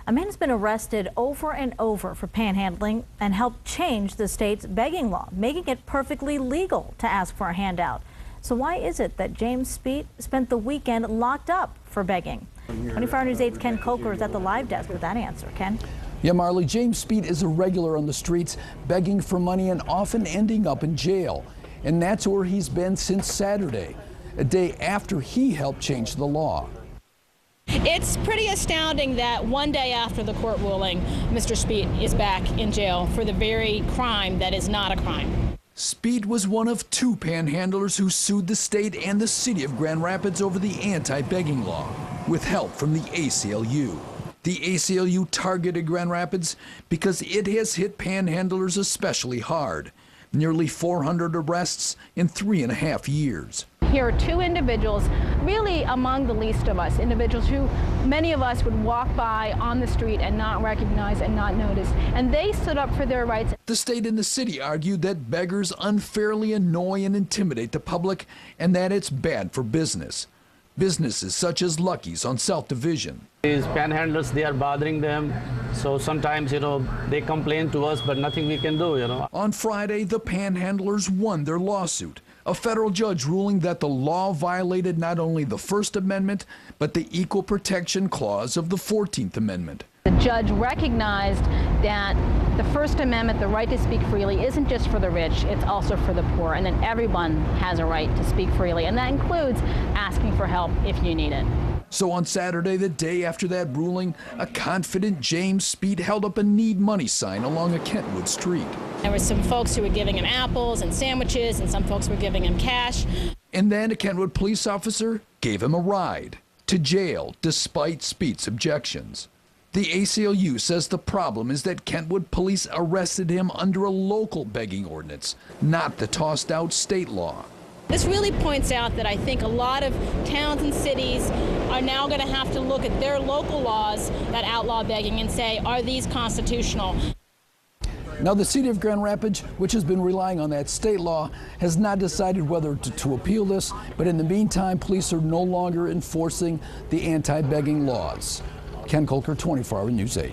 A man has been arrested over and over for panhandling and helped change the state's begging law, making it perfectly legal to ask for a handout. So why is it that James Speet spent the weekend locked up for begging? 24 News 8's Ken Coker is at the live desk with that answer. Ken? Yeah, Marley, James Speet is a regular on the streets, begging for money and often ending up in jail. And that's where he's been since Saturday, a day after he helped change the law. It's pretty astounding that one day after the court ruling, Mr. Speet is back in jail for the very crime that is not a crime. Speet was one of two panhandlers who sued the state and the city of Grand Rapids over the anti-begging law, with help from the ACLU. The ACLU targeted Grand Rapids because it has hit panhandlers especially hard. Nearly 400 arrests in 3.5 years. Here are two individuals, really among the least of us, individuals who many of us would walk by on the street and not recognize and not notice. And they stood up for their rights. The state and the city argued that beggars unfairly annoy and intimidate the public and that it's bad for business. Businesses such as Lucky's on South Division. These panhandlers, they are bothering them. So sometimes, they complain to us, but nothing we can do, On Friday, the panhandlers won their lawsuit. A federal judge ruling that the law violated not only the First Amendment, but the Equal Protection Clause of the 14th Amendment. The judge recognized that the First Amendment, the right to speak freely, isn't just for the rich, it's also for the poor, and that everyone has a right to speak freely, and that includes asking for help if you need it. So on Saturday, the day after that ruling, a confident James Speet held up a need money sign along a Kentwood street. There were some folks who were giving him apples and sandwiches, and some folks were giving him cash. And then a Kentwood police officer gave him a ride to jail despite Speet's objections. The ACLU says the problem is that Kentwood police arrested him under a local begging ordinance, not the tossed out state law. This really points out that I think a lot of towns and cities are now going to have to look at their local laws that outlaw begging and say, are these constitutional? Now, the city of Grand Rapids, which has been relying on that state law, has not decided whether to appeal this, but in the meantime, police are no longer enforcing the anti-begging laws. Ken Coker, 24 News 8.